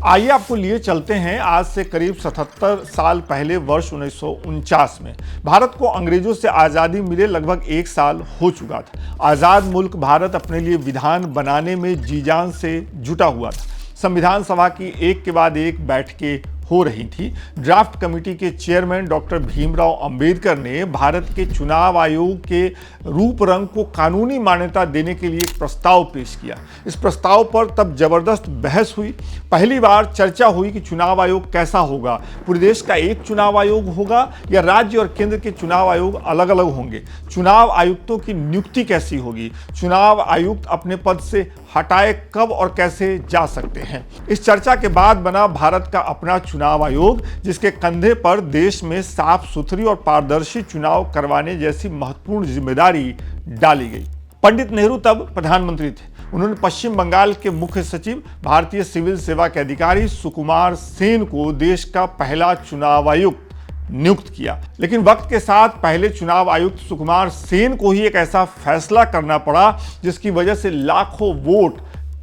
आइए आपको लिए चलते हैं आज से करीब 77 साल पहले वर्ष 1949 में। भारत को अंग्रेजों से आज़ादी मिले लगभग 1 साल हो चुका था। आज़ाद मुल्क भारत अपने लिए विधान बनाने में जी जान से जुटा हुआ था। संविधान सभा की एक के बाद एक बैठकें हो रही थी। ड्राफ्ट कमेटी के चेयरमैन डॉक्टर भीमराव अंबेडकर ने भारत के चुनाव आयोग के रूप रंग को कानूनी मान्यता देने के लिए एक प्रस्ताव पेश किया। इस प्रस्ताव पर तब जबरदस्त बहस हुई। पहली बार चर्चा हुई कि चुनाव आयोग कैसा होगा, पूरे देश का एक चुनाव आयोग होगा या राज्य और केंद्र के चुनाव आयोग अलग अलग होंगे, चुनाव आयुक्तों की नियुक्ति कैसी होगी, चुनाव आयुक्त अपने पद से हटाए कब और कैसे जा सकते हैं। इस चर्चा के बाद बना भारत का अपना चुनाव आयोग, जिसके कंधे पर देश में साफ सुथरी और पारदर्शी चुनाव करवाने जैसी महत्वपूर्ण जिम्मेदारी डाली गई। पंडित नेहरू तब प्रधानमंत्री थे। उन्होंने पश्चिम बंगाल के मुख्य सचिव, भारतीय सिविल सेवा के अधिकारी सुकुमार सेन को देश का पहला चुनाव आयुक्त नियुक्त किया। लेकिन वक्त के साथ पहले चुनाव आयुक्त सुकुमार सेन को ही एक ऐसा फैसला करना पड़ा जिसकी वजह से लाखों वोट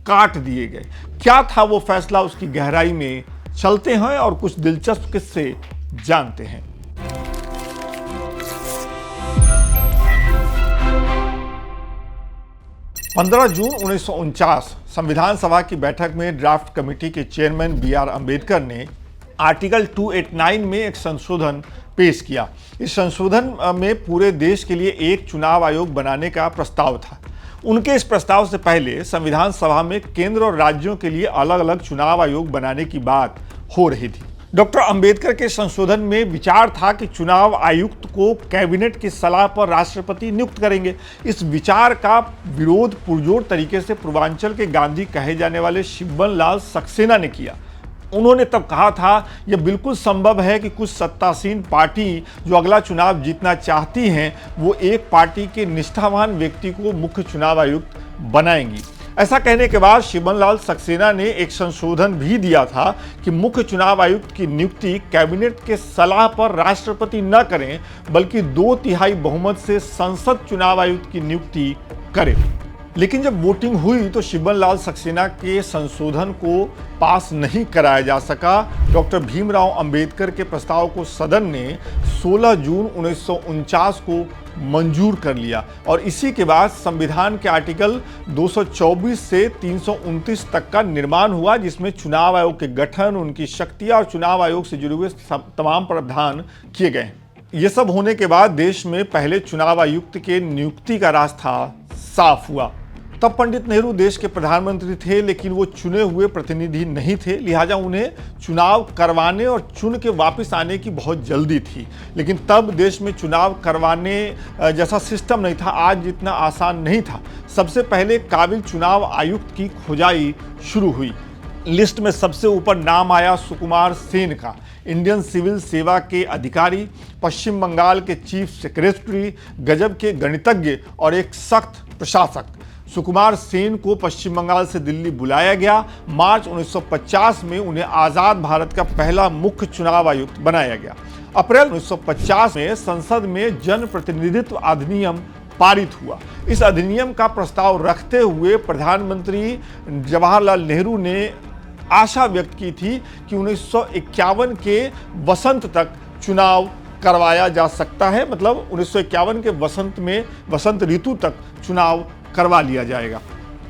काट दिए गए। क्या था वो फैसला, उसकी गहराई में चलते हैं और कुछ दिलचस्प किस्से जानते हैं। पंद्रह जून 1949 संविधान सभा की बैठक में ड्राफ्ट कमेटी के चेयरमैन बी.आर. अंबेडकर ने आर्टिकल 289 में एक संशोधन पेश किया। इस संशोधन में पूरे देश के लिए एक चुनाव आयोग बनाने का प्रस्ताव था। उनके इस प्रस्ताव से पहले संविधान सभा में केंद्र और राज्यों के लिए अलग अलग चुनाव आयोग बनाने की बात हो रही थी। डॉक्टर अंबेडकर के संशोधन में विचार था कि चुनाव आयुक्त को कैबिनेट की सलाह पर राष्ट्रपति नियुक्त करेंगे। इस विचार का विरोध पुरजोर तरीके से पूर्वांचल के गांधी कहे जाने वाले शिवबन लाल सक्सेना ने किया। उन्होंने तब कहा था, यह बिल्कुल संभव है कि कुछ सत्तासीन पार्टी जो अगला चुनाव जीतना चाहती हैं, वो एक पार्टी के निष्ठावान व्यक्ति को मुख्य चुनाव आयुक्त बनाएंगी। ऐसा कहने के बाद शिवबन लाल सक्सेना ने एक संशोधन भी दिया था कि मुख्य चुनाव आयुक्त की नियुक्ति कैबिनेट के सलाह पर राष्ट्रपति न करें, बल्कि 2/3 बहुमत से संसद चुनाव आयुक्त की नियुक्ति करे। लेकिन जब वोटिंग हुई तो शिवबन लाल सक्सेना के संशोधन को पास नहीं कराया जा सका। डॉक्टर भीमराव अंबेडकर के प्रस्ताव को सदन ने 16 जून 1949 को मंजूर कर लिया और इसी के बाद संविधान के आर्टिकल 224 से 329 तक का निर्माण हुआ, जिसमें चुनाव आयोग के गठन, उनकी शक्तियां और चुनाव आयोग से जुड़े हुए तमाम प्रावधान किए गए। ये सब होने के बाद देश में पहले चुनाव आयुक्त के नियुक्ति का रास्ता साफ हुआ। तब पंडित नेहरू देश के प्रधानमंत्री थे, लेकिन वो चुने हुए प्रतिनिधि नहीं थे, लिहाजा उन्हें चुनाव करवाने और चुन के वापस आने की बहुत जल्दी थी। लेकिन तब देश में चुनाव करवाने जैसा सिस्टम नहीं था, आज जितना आसान नहीं था। सबसे पहले काबिल चुनाव आयुक्त की खोजाई शुरू हुई। लिस्ट में सबसे ऊपर नाम आया सुकुमार सेन का, इंडियन सिविल सेवा के अधिकारी, पश्चिम बंगाल के चीफ सेक्रेटरी, गजब के गणितज्ञ और एक सख्त प्रशासक। सुकुमार सेन को पश्चिम बंगाल से दिल्ली बुलाया गया। मार्च 1950 में उन्हें आज़ाद भारत का पहला मुख्य चुनाव आयुक्त बनाया गया। अप्रैल 1950 में संसद में जन प्रतिनिधित्व अधिनियम पारित हुआ। इस अधिनियम का प्रस्ताव रखते हुए प्रधानमंत्री जवाहरलाल नेहरू ने आशा व्यक्त की थी कि 1951 के वसंत तक चुनाव करवाया जा सकता है, मतलब 1951 के वसंत ऋतु तक चुनाव करवा लिया जाएगा।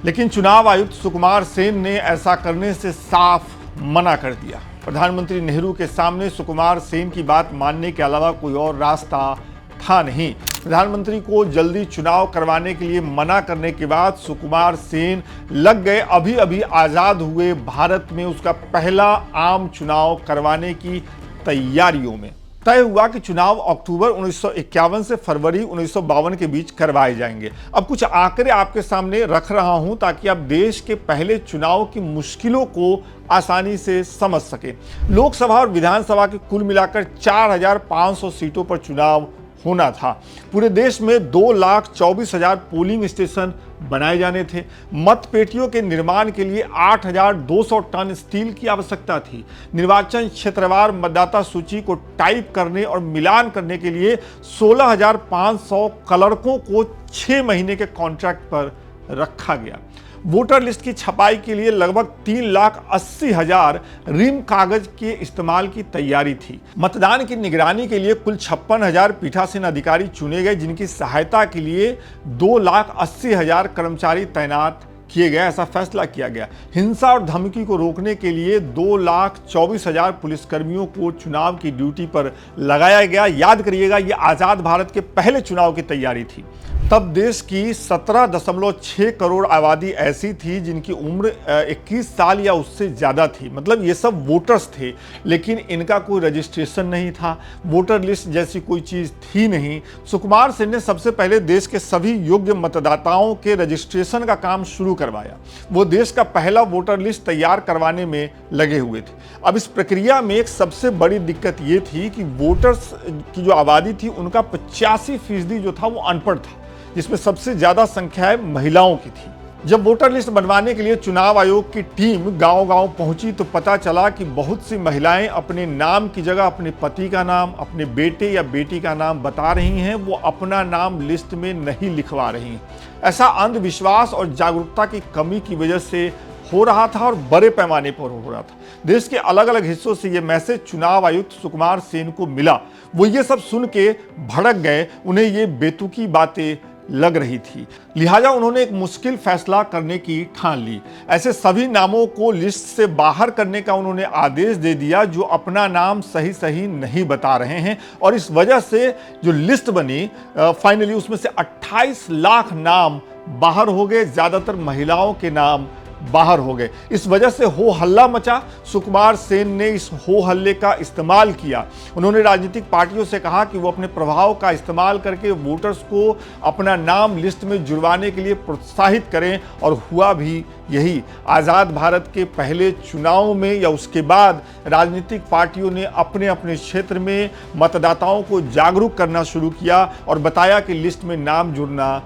लेकिन चुनाव आयुक्त सुकुमार सेन ने ऐसा करने से साफ मना कर दिया। प्रधानमंत्री नेहरू के सामने सुकुमार सेन की बात मानने के अलावा कोई और रास्ता था नहीं। प्रधानमंत्री को जल्दी चुनाव करवाने के लिए मना करने के बाद सुकुमार सेन लग गए अभी अभी आज़ाद हुए भारत में उसका पहला आम चुनाव करवाने की तैयारियों में। तय हुआ कि चुनाव अक्टूबर 1951 से फरवरी 1952 के बीच करवाए जाएंगे। अब कुछ आंकड़े आपके सामने रख रहा हूं ताकि आप देश के पहले चुनाव की मुश्किलों को आसानी से समझ सकें। लोकसभा और विधानसभा के कुल मिलाकर 4,500 सीटों पर चुनाव होना था। पूरे देश में 2,24,000 पोलिंग स्टेशन बनाए जाने थे। मतपेटियों के निर्माण के लिए 8,200 टन स्टील की आवश्यकता थी। निर्वाचन क्षेत्रवार मतदाता सूची को टाइप करने और मिलान करने के लिए 16,500 क्लर्कों को 6 महीने के कॉन्ट्रैक्ट पर रखा गया। वोटर लिस्ट की छपाई के लिए लगभग 3,80,000 रिम कागज के इस्तेमाल की तैयारी थी। मतदान की निगरानी के लिए कुल 56,000 पीठासीन अधिकारी चुने गए, जिनकी सहायता के लिए 2,80,000 कर्मचारी तैनात किए गए, ऐसा फैसला किया गया। हिंसा और धमकी को रोकने के लिए 2,24,000 पुलिसकर्मियों को चुनाव की ड्यूटी पर लगाया गया। याद करिएगा, यह आजाद भारत के पहले चुनाव की तैयारी थी। तब देश की 17.6 करोड़ आबादी ऐसी थी जिनकी उम्र 21 साल या उससे ज़्यादा थी। मतलब ये सब वोटर्स थे, लेकिन इनका कोई रजिस्ट्रेशन नहीं था, वोटर लिस्ट जैसी कोई चीज़ थी नहीं। सुकुमार सेन ने सबसे पहले देश के सभी योग्य मतदाताओं के रजिस्ट्रेशन का काम शुरू करवाया। वो देश का पहला वोटर लिस्ट तैयार करवाने में लगे हुए थे। अब इस प्रक्रिया में एक सबसे बड़ी दिक्कत ये थी कि वोटर्स की जो आबादी थी उनका 85% जो था वो अनपढ़ था, जिसमें सबसे ज्यादा संख्या महिलाओं की थी। जब वोटर लिस्ट बनवाने के लिए चुनाव आयोग की टीम गांव-गांव पहुंची तो पता चला कि बहुत सी महिलाएं अपने नाम की जगह अपने पति का नाम, अपने बेटे या बेटी का नाम बता रही हैं, वो अपना नाम लिस्ट में नहीं लिखवा रही हैं। ऐसा अंधविश्वास और जागरूकता की कमी की वजह से हो रहा था और बड़े पैमाने पर हो रहा था। देश के अलग अलग हिस्सों से ये मैसेज चुनाव आयुक्त सुकुमार सेन को मिला। वो ये सब सुन के भड़क गए, उन्हें ये बेतुकी बातें लग रही थी। लिहाजा उन्होंने एक मुश्किल फैसला करने की ठान ली। ऐसे सभी नामों को लिस्ट से बाहर करने का उन्होंने आदेश दे दिया जो अपना नाम सही सही नहीं बता रहे हैं। और इस वजह से जो लिस्ट बनी फाइनली उसमें से 28 लाख नाम बाहर हो गए, ज्यादातर महिलाओं के नाम बाहर हो गए। इस वजह से हो हल्ला मचा। सुकुमार सेन ने इस हो हल्ले का इस्तेमाल किया। उन्होंने राजनीतिक पार्टियों से कहा कि वो अपने प्रभाव का इस्तेमाल करके वोटर्स को अपना नाम लिस्ट में जुड़वाने के लिए प्रोत्साहित करें, और हुआ भी यही। आज़ाद भारत के पहले चुनाव में या उसके बाद राजनीतिक पार्टियों ने अपने अपने क्षेत्र में मतदाताओं को जागरूक करना शुरू किया और बताया कि लिस्ट में नाम जुड़ना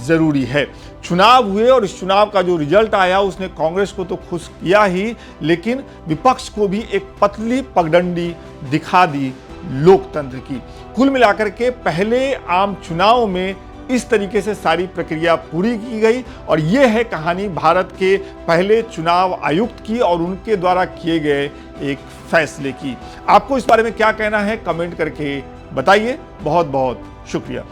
जरूरी है। चुनाव हुए और इस चुनाव का जो रिजल्ट आया उसने कांग्रेस को तो खुश किया ही, लेकिन विपक्ष को भी एक पतली पगडंडी दिखा दी लोकतंत्र की। कुल मिलाकर के पहले आम चुनाव में इस तरीके से सारी प्रक्रिया पूरी की गई, और यह है कहानी भारत के पहले चुनाव आयुक्त की और उनके द्वारा किए गए एक फैसले की। आपको इस बारे में क्या कहना है कमेंट करके बताइए। बहुत बहुत शुक्रिया।